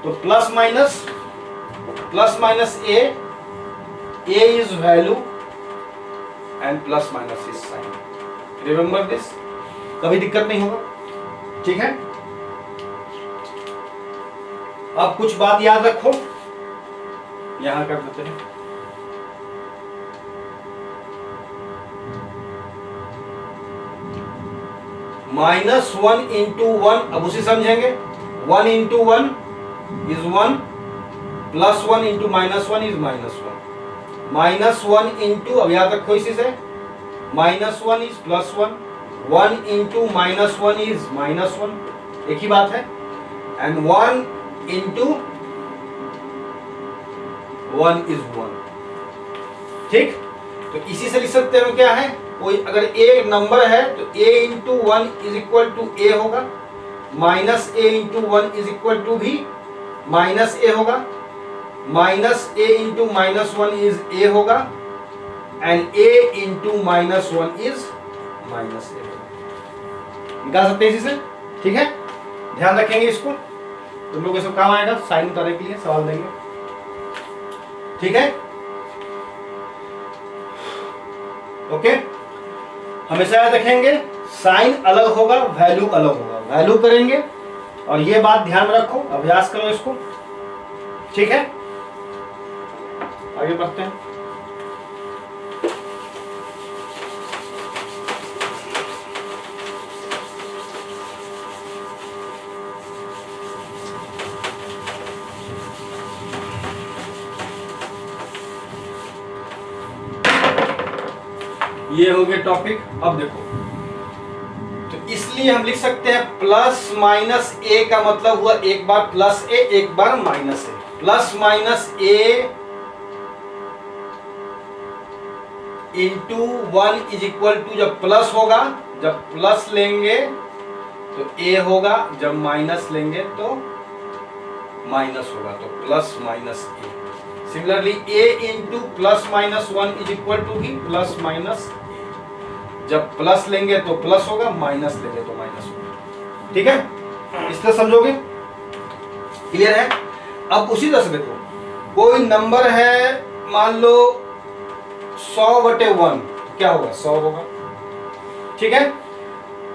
तो plus minus A is value and plus minus is sine. Remember this, कभी दिक्कत नहीं होगा, ठीक है। अब कुछ बात याद रखो, यहां कर देते हैं। -1 इंटू 1, अब उसे समझेंगे। 1 into 1 is 1, +1 into -1 is -1। -1 into, अब याद रखो इसी से, -1 इज +1, 1 इंटू -1 इज -1, एक ही बात है। एंड 1 इंटू 1 इज 1, ठीक। तो इसी से लिख सकते हैं क्या है, कोई अगर एक नंबर है तो a into 1 is equal to a होगा, -a into 1 is equal to भी -a होगा, -a इंटू -1 इज a होगा, and a into -1 is -a होगा। निकाल सकते हैं इसी से, ठीक है। ध्यान रखेंगे इसको, तुम लोग सब काम आएगा साइन उतारने के लिए, सवाल देंगे, ठीक है। ओके, हमेशा याद रखेंगे साइन अलग होगा, वैल्यू अलग होगा। वैल्यू करेंगे, और ये बात ध्यान में रखो, अभ्यास करो इसको, ठीक है। आगे बढ़ते हैं। ये हो गया टॉपिक। अब देखो, तो इसलिए हम लिख सकते हैं प्लस माइनस ए का मतलब हुआ एक बार प्लस ए, एक बार minus a. Plus minus a into 1 is equal to, जब प्लस होगा, जब प्लस लेंगे तो ए होगा, जब माइनस लेंगे तो माइनस होगा, तो plus minus a. Similarly a into plus minus 1 is equal to भी प्लस माइनस ए। जब प्लस लेंगे तो प्लस होगा, माइनस लेंगे तो माइनस होगा, ठीक है। इस तरह समझोगे, क्लियर है। अब उसी तरह से देखो, कोई नंबर है, मान लो 100/1, क्या होगा, 100 होगा, ठीक है।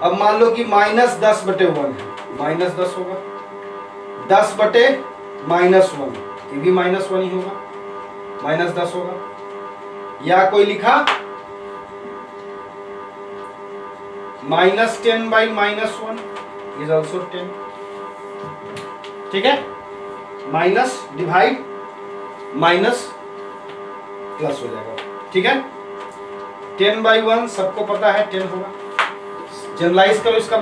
अब मान लो कि -10/1 है, -10 होगा। 10/-1, ये भी -1 ही होगा, -10 होगा। या कोई लिखा -10/-1 इज ऑल्सो 10, ठीक है। माइनस डिवाइड माइनस प्लस हो जाएगा, ठीक है। 10/1 सबको पता है 10 होगा। जनरलाइज करो इसका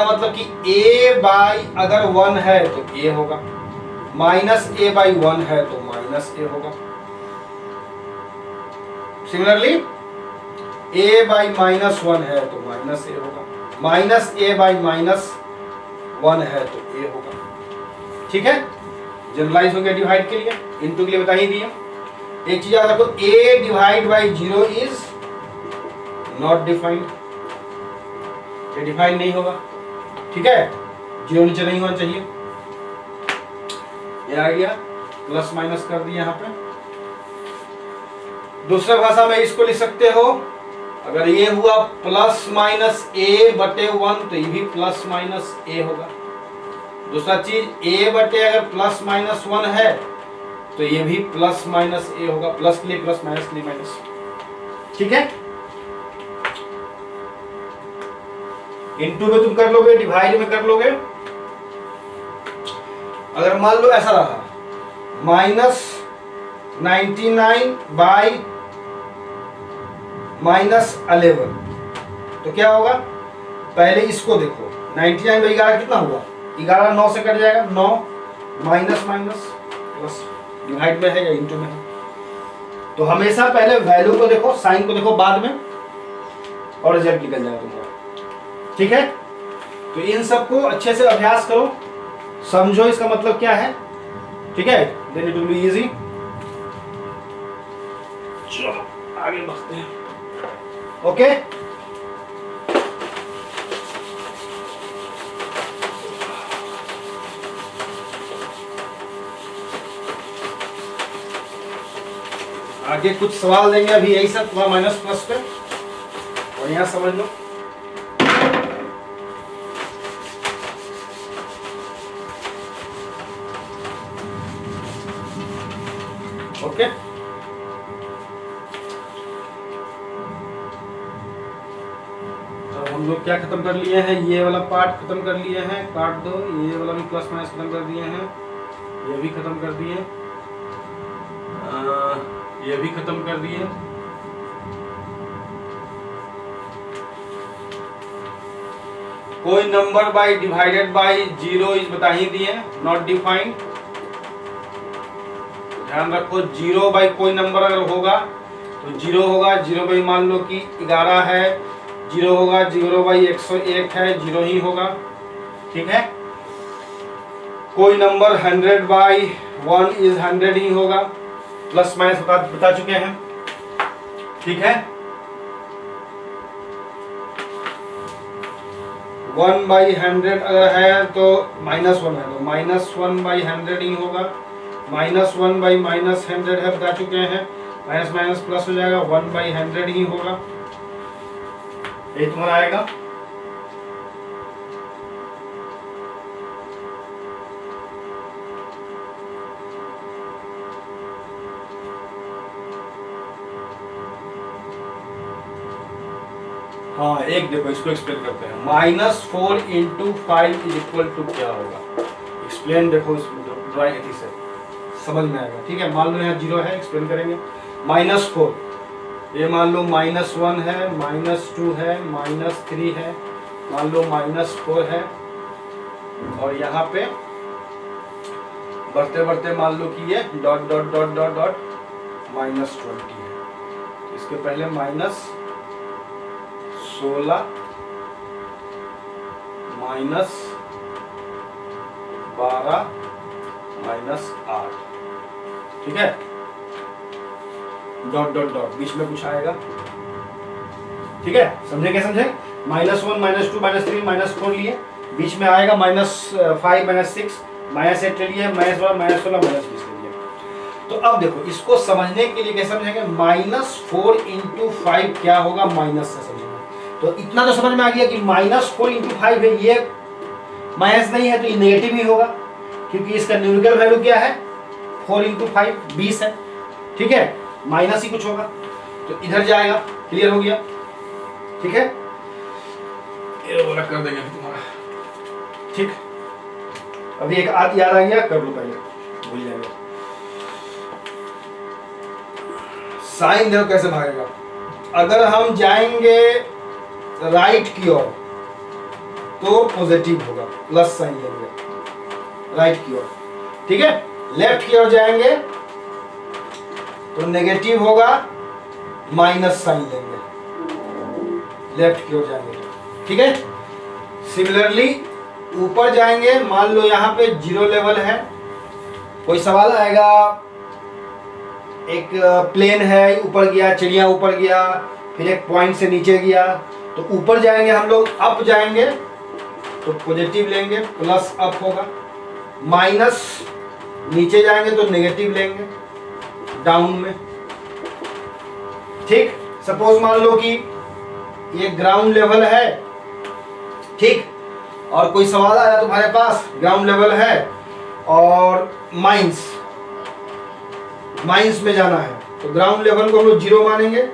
मतलब कि a/, अगर 1 है तो a होगा, -a/1 है तो -a होगा। सिमिलरली a/-1 है तो -a होगा, -a/-1 है तो a होगा, ठीक है। जनरलाइज हो गया डिवाइड के लिए, इनटू के लिए बता ही दिया। एक चीज याद रखो, a/0 इज नॉट डिफाइंड, ये डिफाइन नहीं होगा, ठीक है। 0 नीचे नहीं होना चाहिए। ये आ गया, प्लस माइनस कर दिया यहाँ पे। दूसरा भाषा में इसको लिख सकते हो, अगर ये हुआ प्लस माइनस a/1 तो ये भी प्लस माइनस a होगा। दूसरा चीज a/, अगर प्लस माइनस 1 है तो ये भी प्लस माइनस a होगा। प्लस के लिए प्लस, माइनस के लिए माइनस, ठीक है। इनटू में तुम कर लोगे, डिवाइड में कर लोगे। अगर मान लो ऐसा रहा, -99/-11, तो क्या होगा, पहले इसको देखो। 99/11 कितना हुआ, 11 9 से कट जाएगा, 9 माइनस माइनस प्लस, डिवाइड में है या इंटू में है। तो हमेशा पहले वैल्यू को देखो, साइन को देखो बाद में, और रिजल्ट निकल जाएगा तुम्हारा, ठीक है। तो इन सबको अच्छे से अभ्यास करो, समझो इसका मतलब क्या है, ठीक है। Then it will be easy. चलो आगे बढ़ते हैं, ओके। आगे कुछ सवाल देंगे अभी यही सब थोड़ा माइनस प्लस पे, और यहाँ समझ लो। ओके, तो हम लोग क्या खत्म कर लिए हैं, ये वाला पार्ट खत्म कर लिए हैं, काट दो। ये वाला भी प्लस माइनस खत्म कर दिए हैं, ये भी खत्म कर दिए, ये भी खत्म कर दिए। कोई number by divided by 0 is बता ही दिए, नॉट डिफाइंड। ध्यान रखो 0 बाई कोई नंबर अगर होगा तो 0 होगा, 0 बाई मान लो कि 11 है, 0 होगा, 0 बाई 101 है, 0 ही होगा। ठीक है, कोई नंबर 100 बाई 1 इज 100 ही होगा, प्लस माइनस बता चुके हैं। ठीक है, 1 बाई 100 अगर है तो -1 है, तो -1 बाई 100 ही होगा। -1 बाई -100 है, बता चुके हैं, माइनस माइनस प्लस हो जाएगा, 1 बाई 100 ही होगा, ये तुम्हारा आएगा। हाँ, एक देखो इसको एक्सप्लेन करते हैं। -4 × 5 इज इक्वल टू क्या होगा, एक्सप्लेन देखो ड्राइंग से समझ में आएगा। ठीक है, मान लो यहाँ 0 है, एक्सप्लेन करेंगे। -4, ये मान लो -1 है, -2 है, -3 है, मान लो -4 है, और यहाँ पे बढ़ते बढ़ते मान लो कि ये dot dot dot dot dot -20 है। इसके पहले -16 -12 -8। ठीक है, डॉट डॉट डॉट बीच में कुछ आएगा। ठीक है, समझे क्या समझे? -1 -2 -3 -4 लिए, बीच में आएगा -5 -6 -8 ले लिए, -12 -16 -20 ले लिए। तो अब देखो इसको समझने के लिए कैसे समझेंगे, -4 × 5 क्या होगा, माइनस से समझेंगे। तो इतना तो समझ में आ गया कि -4 × 5 है, ये माइनस नहीं है तो ये नेगेटिव ही होगा, क्योंकि इसका न्यूमेरिकल वैल्यू क्या है, 4 × 5 20 है। ठीक है, माइनस ही कुछ होगा तो इधर जाएगा। क्लियर हो गया? ठीक है, ये वाला कर देंगे तुम्हारा। ठीक, अभी एक याद आ गया, कर लो पहले, भूल जाएंगे। साइन देखो कैसे भागेगा। अगर हम जाएंगे राइट की ओर तो पॉजिटिव होगा, प्लस साइन लेंगे राइट की ओर। ठीक है, लेफ्ट की ओर जाएंगे तो नेगेटिव होगा, माइनस साइन लेंगे लेफ्ट की ओर जाएंगे। ठीक है, सिमिलरली ऊपर जाएंगे, मान लो यहाँ पे 0 लेवल है, कोई सवाल आएगा, एक प्लेन है, ऊपर गया, चिड़िया ऊपर गया, फिर एक पॉइंट से नीचे गया, तो ऊपर जाएंगे हम लोग, अप जाएंगे तो पॉजिटिव लेंगे, प्लस अप होगा, माइनस नीचे जाएंगे तो नेगेटिव लेंगे डाउन में। ठीक, सपोज मान लो कि ये ग्राउंड लेवल है, ठीक, और कोई सवाल आया तुम्हारे पास, ग्राउंड लेवल है और माइंस में जाना है, तो ग्राउंड लेवल को हम लोग 0 मानेंगे।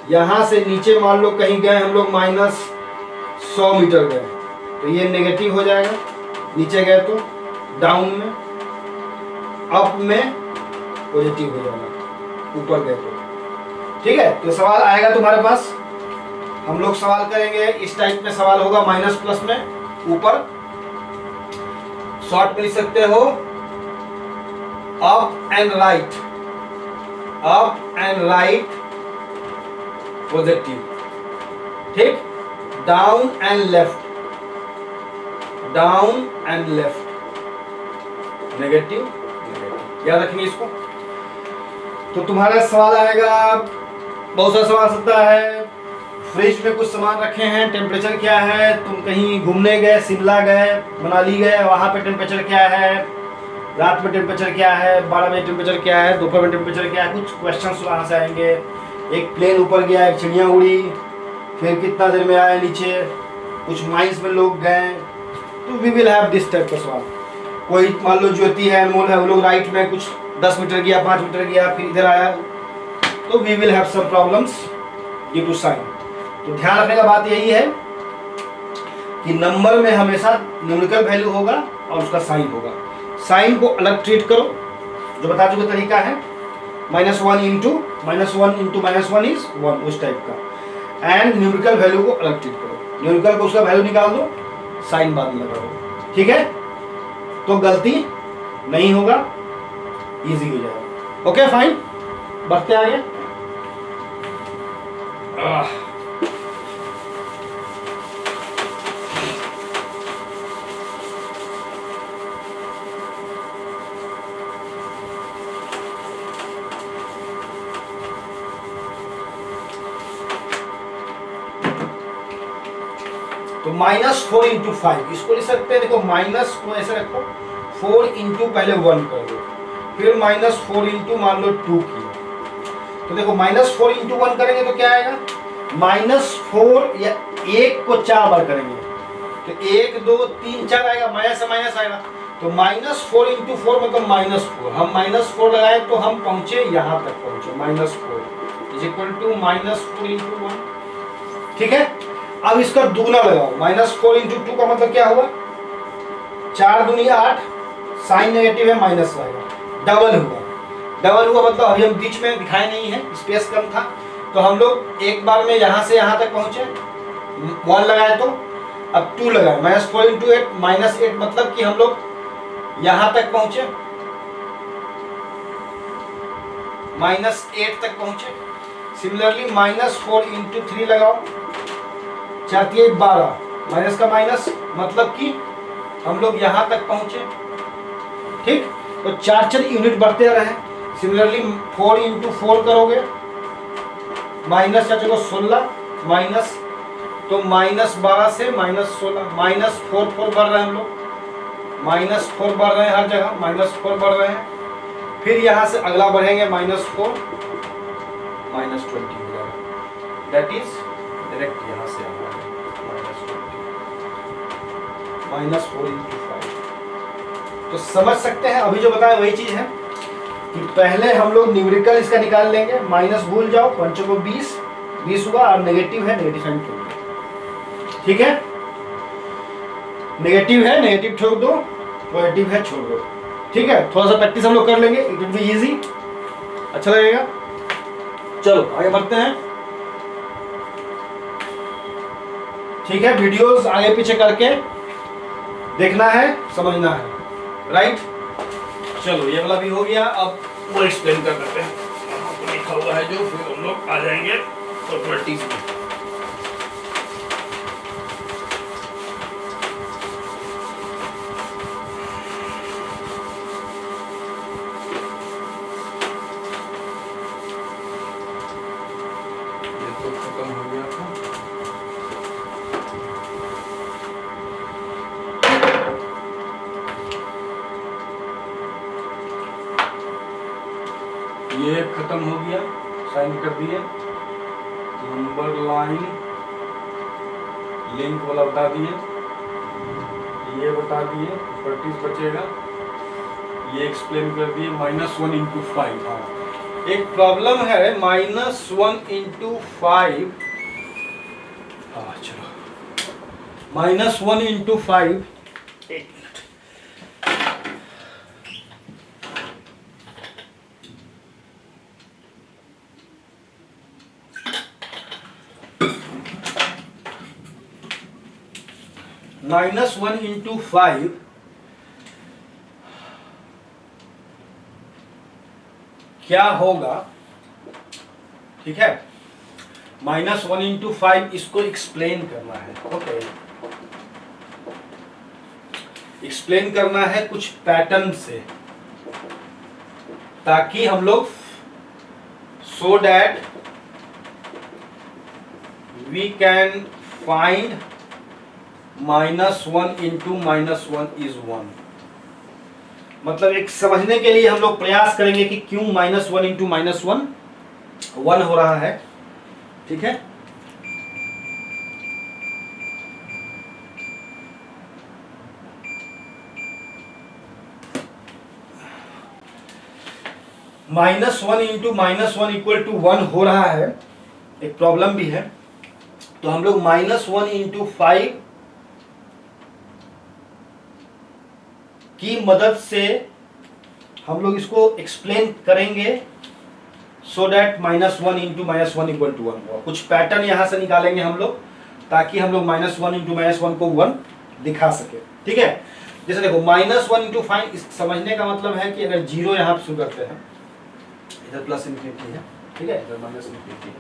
यहाँ से नीचे मान लो कहीं गए हम लोग -100 मीटर गए, तो ये नेगेटिव हो जाएगा, नीचे गए तो डाउन में, अप में पॉजिटिव हो जाएगा, ऊपर गए तो। ठीक है, तो सवाल आएगा तुम्हारे पास, हम लोग सवाल करेंगे, इस टाइप में सवाल होगा, माइनस प्लस में ऊपर। शॉर्ट में लिख सकते हो, up and right, up and right positive. ठीक, down and left, down and left negative. याद रखेंगे इसको। तो तुम्हारा सवाल आएगा, बहुत सारा सवाल सकता है, फ्रिज में कुछ सामान रखे हैं, टेम्परेचर क्या है, तुम कहीं घूमने गए, शिमला गए, मनाली गए, वहां पे टेम्परेचर क्या है, रात में टेम्परेचर क्या है, 12 बजे टेम्परेचर क्या है, दोपहर में टेम्परेचर क्या है, कुछ क्वेश्चंस वहाँ से आएंगे। एक प्लेन ऊपर गया, एक चिड़िया उड़ी, फिर कितना देर में आया नीचे, कुछ माइंस में लोग गए, तो we will have this type का सवाल। कोई मान लो ज्योति है, अनमोल है, वो लोग राइट में कुछ 10 मीटर गया, 5 मीटर गया, फिर इधर आया, तो we will have some problems due to sine. तो ध्यान रखने का बात यही है कि नंबर में हमेशा न्यूमेरिकल वैल्यू होगा और उसका साइन होगा। साइन को अलग ट्रीट करो, जो बता चुके तरीका है, -1 इंटू -1 इज 1, उस टाइप का। एंड न्यूमेरिकल वैल्यू को अलग ट्रीट करो, न्यूमेरिकल को उसका वैल्यू निकाल दो, साइन बाद में लगाओ, ठीक है? तो गलती नहीं होगा, इजी हो जाएगा। ओके फाइन, बढ़ते आगे। तो -4 इंटू 5 इसको लिख सकते हैं। देखो माइनस को ऐसे रखो, 4 इंटू पहले 1 कर दो, फिर -4 इंटू मान लो 2 किया। तो देखो -4 इंटू 1 करेंगे तो क्या आएगा, -4 या 1 को 4 बार करेंगे तो 1 2 3 4 आएगा, माइनस से माइनस आएगा। तो -4 इंटू 4 मतलब -4, हम -4 लगाए तो हम पहुंचे यहाँ तक पहुंचे, -4 इज इक्वल टू -4 इंटू 1, ठीक है? अब इसका दुगना लगाओ, -4 इंटू 2 का मतलब क्या हुआ, 4 दूनी 8, साइन नेगेटिव है, माइनस आएगा, डबल हुआ। डबल हुआ मतलब अभी हम बीच में दिखाए नहीं है, स्पेस कम था, तो हम लोग एक बार में यहाँ से यहाँ तक पहुंचे, 1 लगाए तो अब 2 लगाए, -4 इंटू 8 -8 मतलब कि हम लोग यहाँ तक पहुंचे, -8 तक पहुंचे। सिमिलरली -4 इंटू 3 लगाओ, 4 3 12, माइनस का माइनस मतलब कि हम लोग यहाँ तक पहुंचे, ठीक? तो 4 यूनिट बढ़ते रहे। सिमिलरली 4 इंटू 4 करोगे, माइनस 4 को 16, माइनस तो -12 से -16, -4 4 बढ़ रहे हैं हम लोग, -4 बढ़ रहे हैं हर जगह, -4 बढ़ रहे हैं। फिर यहाँ से अगला बढ़ेंगे -4, -20 हो जाएगा, दैट इज डायरेक्ट यहाँ से -4 इंटू 5। तो समझ सकते हैं, अभी जो बताया वही चीज है कि पहले हम लोग न्यूमेरिकल इसका निकाल लेंगे, माइनस भूल जाओ, 5 को 20 हुआ, और नेगेटिव है, नेगेटिव साइन ठोक दो, ठीक है? नेगेटिव है, नेगेटिव ठोक दो, पॉजिटिव है, छोड़ दो, ठीक है? थोड़ा सा प्रैक्टिस हम लोग कर लेंगे, इट विल बी इजी, अच्छा लगेगा। चलो आगे बढ़ते हैं, ठीक है? वीडियोस आगे पीछे करके देखना है, समझना है, राइट? चलो ये वाला भी हो गया, अब वो एक्सप्लेन कर देते हैं, आपको लिखा हुआ है जो, फिर हम लोग आ जाएंगे प्रॉपर्टीज में। ये तो खत्म हो गया था, ये खत्म हो गया, साइन कर दिए, नंबर लाइन लिंक वाला बता दिए, ये बता दिए, प्रॉपर्टीज बचेगा, ये एक्सप्लेन कर दिए। -1 इंटू 5, हाँ एक प्रॉब्लम है, -1 इंटू 5, हाँ चलो, -1 इंटू 5, एक मिनट, -1 इंटू 5 क्या होगा, ठीक है? -1 इंटू 5 इसको एक्सप्लेन करना है, ओके? एक्सप्लेन करना है कुछ पैटर्न से, ताकि हम लोग so that we can find -1 into -1 is 1, मतलब एक समझने के लिए हम लोग प्रयास करेंगे कि क्यों -1 इंटू -1 1 हो रहा है। ठीक है, -1 इंटू -1 इक्वल टू 1 हो रहा है, एक प्रॉब्लम भी है। तो हम लोग -1 इंटू 5 की मदद से हम लोग इसको एक्सप्लेन करेंगे, so that -1 into -1 equal to 1 होगा। कुछ पैटर्न यहां से निकालेंगे हम लोग, ताकि हम लोग -1 इंटू -1 को 1 दिखा सके। ठीक है, जैसे देखो -1 इंटू 5 समझने का मतलब है कि अगर 0 यहाँ शुरू करते हैं, इधर प्लस इन्फिनिटी है, ठीक है, इधर माइनस इन्फिनिटी है,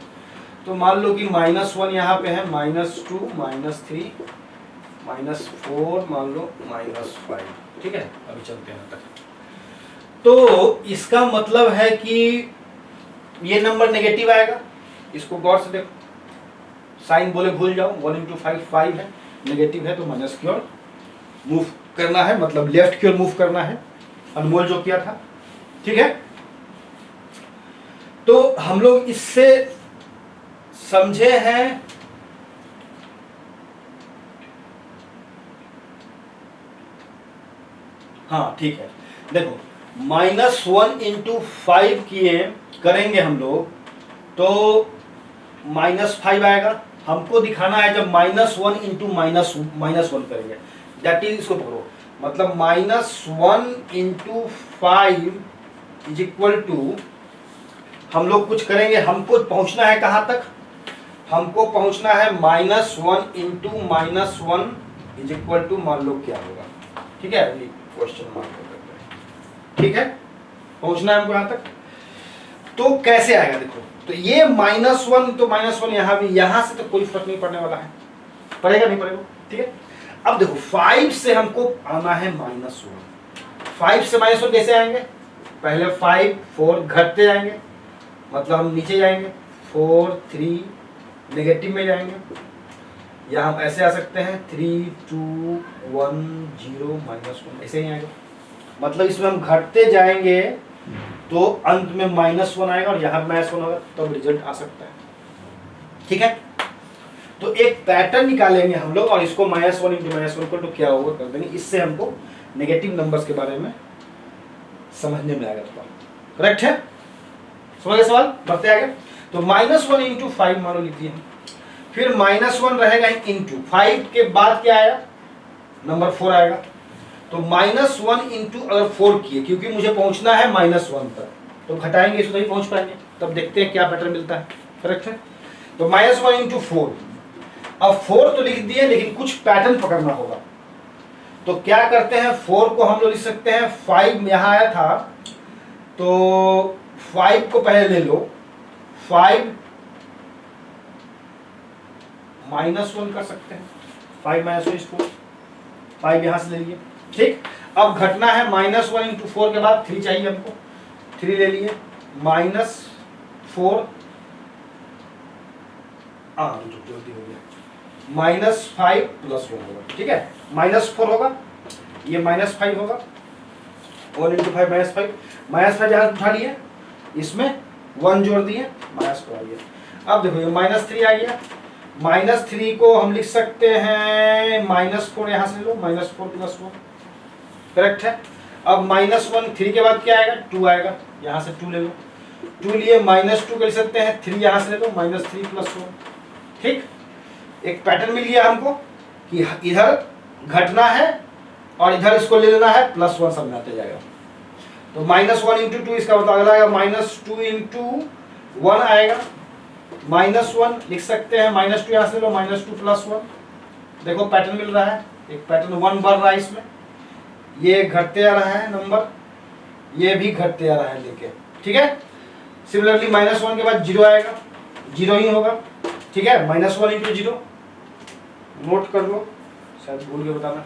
तो मान लो कि -1 यहाँ पे है, -2 -3 -4 मान लो -5। ठीक है, अभी चलते हैं तक। तो इसका मतलब है कि ये नंबर नेगेटिव आएगा, इसको गौर से देखो, साइन बोले भूल जाओ, 1 इंटू 5 है, नेगेटिव है तो माइनस की ओर मूव करना है, मतलब लेफ्ट की ओर मूव करना है, अनमोल जो किया था। ठीक है, तो हम लोग इससे समझे हैं हाँ ठीक है, देखो -1 इंटू 5 किए करेंगे हम लोग तो -5 आएगा। हमको दिखाना है जब -1 इंटू -1 करेंगे, दैट इज, इसको पकड़ो, मतलब -1 इंटू 5 इज इक्वल टू, हम लोग कुछ करेंगे, हमको पहुंचना है कहां तक, हमको पहुंचना है -1 इंटू -1 इज इक्वल टू, मान लो क्या होगा। ठीक है, अभी क्वेश्चन मार्क करते हैं। ठीक है, पहुंचना है हमको यहां तक, तो कैसे आएगा देखो, तो ये -1 तो -1 यहां भी, यहां से तो कोई फर्क नहीं पड़ने वाला है, पड़ेगा नहीं पड़ेगा। ठीक है, अब देखो 5 से हमको आना है -1, 5 से -1 कैसे आएंगे, पहले 5 4 घटते जाएंगे, मतलब हम नीचे जाएंगे, 4 3 नेगेटिव में जाएंगे, या हम ऐसे आ सकते हैं 3 2 1 0 -1, ऐसे ही आएगा। मतलब इसमें हम घटते जाएंगे तो अंत में -1 आएगा और यहां -1 होगा, तब रिजल्ट आ सकता है। ठीक है, तो एक पैटर्न निकालेंगे हम लोग और इसको -1 इंटू -1 को तो क्या होगा कर देंगे, इससे हमको नेगेटिव नंबर्स के बारे में समझने में आएगा थोड़ा। करेक्ट है, समझ गए सवाल, बढ़ते आगे। तो -1 इंटू 5 मानो लिख दिए, फिर -1 रहेगा इंटू 5 के बाद क्या आया, नंबर 4 आएगा। तो -1 इंटू अगर 4 किए, क्योंकि मुझे पहुंचना है -1 तक, तो घटाएंगे इसको तभी पहुंच पाएंगे, तब देखते हैं क्या पैटर्न मिलता है। करेक्ट है, तो -1 इंटू 4, अब 4 तो लिख दिए लेकिन कुछ पैटर्न पकड़ना होगा, तो क्या करते हैं, 4 को हम लोग लिख सकते हैं, 5 यहां आया था तो 5 को पहले ले लो, 5 -1 कर सकते हैं, 5 -1 इसको 5 यहां से ले लिए। ठीक, अब घटना है -1 इंटू 4 के बाद 3 चाहिए हमको, 3 ले लिए, -4 जल्दी हो गया, -5 +1 होगा। ठीक है, -4 होगा, ये -5 होगा, 1 इंटू 5 -5 यहां उठा लिए, इसमें 1 जोड़ दिए, -4 आ गया। अब देखो ये -3 आ गया, -3 को हम लिख सकते हैं -4 यहां से लो, -4 +1। करेक्ट है, अब -1 3 के बाद क्या आएगा, 2 आएगा, यहां से 2 ले लो, 2 लिए, -2 कर सकते हैं, 3 यहां से ले लो, -3 +1। ठीक, एक पैटर्न मिल गया हमको कि इधर घटना है और इधर इसको ले लेना है, +1 सब आते जाएगा। तो -1 इंटू 2, इसका मतलब अगला आएगा -2 इंटू 1 आएगा, -1 लिख सकते हैं, -2 यहां से लो, -2 +1। देखो पैटर्न मिल रहा है, एक पैटर्न 1 बढ़ रहा है इसमें, ये घटते आ रहा है नंबर, ये भी घटते आ रहा है लेके। ठीक है, सिमिलरली -1 के बाद 0 आएगा, 0 ही होगा। ठीक है, -1 इंटू 0 नोट कर लो, शायद भूल के बताना,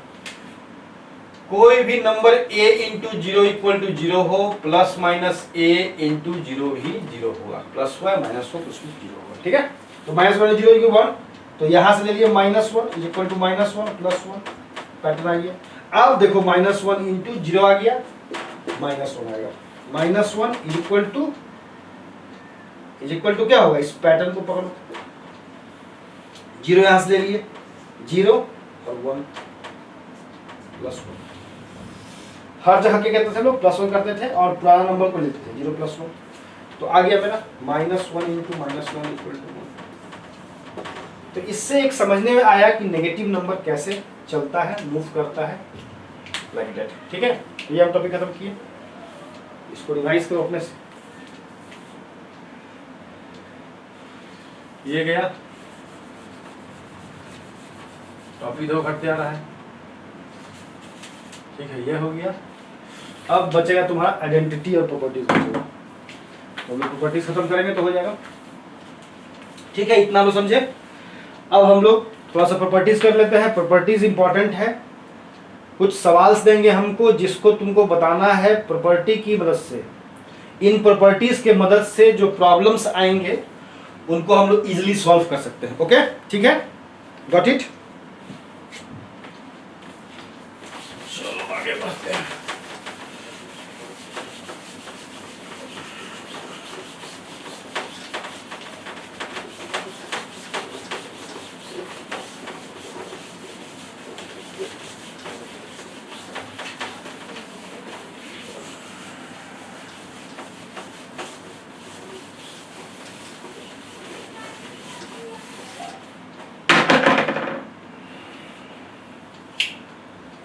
कोई भी number a into 0 equal to 0 हो, ±a इंटू 0 भी 0 होगा, प्लस हुआ -1 कुछ भी 0 होगा। ठीक है, तो -1 0 इक्वल 1, तो यहां से ले लिए -1 इज इक्वल टू -1 +1, पैटर्न आ गया। अब देखो -1 इंटू 0 आ गया, -1 आएगा। -1 इज इक्वल टू क्या होगा, इस पैटर्न को पकड़ो, 0 यहां से ले लिए, 0 और 1 +1। हर जगह क्या कहते थे लोग, +1 करते थे और पुराना नंबर को लेते थे 0 + 1। तो आ गया मेरा -1 × -1 = 1। तो इससे एक समझने में आया कि नेगेटिव नंबर कैसे चलता है, मूव करता है, लाइक दैट। ठीक है, ये हम टॉपिक खत्म किए, इसको रिवाइज करो अपने से। ये गया टॉपिक 2 घटते आ रहा है, ठीक है, ये हो गया। अब बचेगा तुम्हारा आइडेंटिटी और प्रॉपर्टीज बचेगा, तो हम लोग प्रॉपर्टीज खत्म करेंगे तो हो जाएगा। ठीक है, इतना लो समझे। अब हम लोग थोड़ा सा प्रॉपर्टीज कर लेते हैं। प्रॉपर्टीज इंपॉर्टेंट है, कुछ सवाल्स देंगे हमको जिसको तुमको बताना है प्रॉपर्टी की मदद से। इन प्रॉपर्टीज के मदद से जो प्रॉब्लम्स आएंगे उनको हम लोग इजिली सॉल्व कर सकते हैं। ओके, ठीक है, गॉट इट। चलो आगे बढ़ते हैं।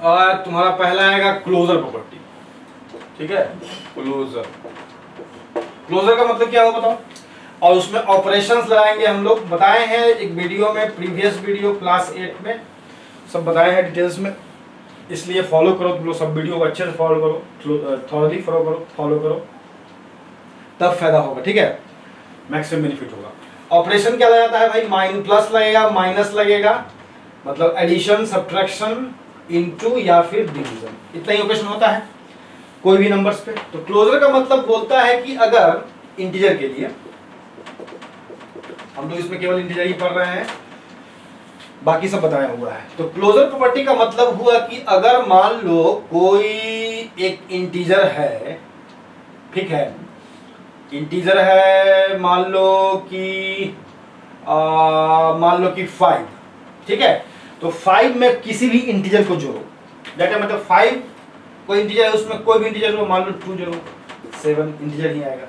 और तुम्हारा पहला आएगा क्लोजर प्रॉपर्टी। ठीक है, क्लोजर का मतलब क्या होगा बताओ, और उसमें ऑपरेशंस लगाएंगे हम लोग। बताए हैं एक वीडियो में, प्रीवियस वीडियो क्लास 8 में सब बताए हैं डिटेल्स में, इसलिए फॉलो करो तुम लोग, सब वीडियो को अच्छे से फॉलो करो, थॉरली फॉलो करो, तब फायदा होगा। ठीक है, मैक्सिमम बेनिफिट होगा। ऑपरेशन क्या लगाता है भाई, प्लस लगेगा, माइनस लगेगा, मतलब एडिशन, सब्ट्रैक्शन, इनटू या फिर डिवीजन, इतना ही ऑपरेशन होता है कोई भी नंबर्स पे। तो क्लोजर का मतलब बोलता है कि अगर इंटीजर के लिए, हम लोग इसमें केवल इंटीजर ही पढ़ रहे हैं, बाकी सब बताया हुआ है। तो क्लोजर प्रॉपर्टी का मतलब हुआ कि अगर मान लो कोई एक इंटीजर है, ठीक है, इंटीजर है, मान लो कि 5, ठीक है, तो 5 में किसी भी इंटीजर को जोड़ो, डेटा मतलब 5 कोई इंटीजर है, उसमें कोई भी इंटीजर हो, मान लो 2 जोड़ो, 7 इंटीजर ही आएगा।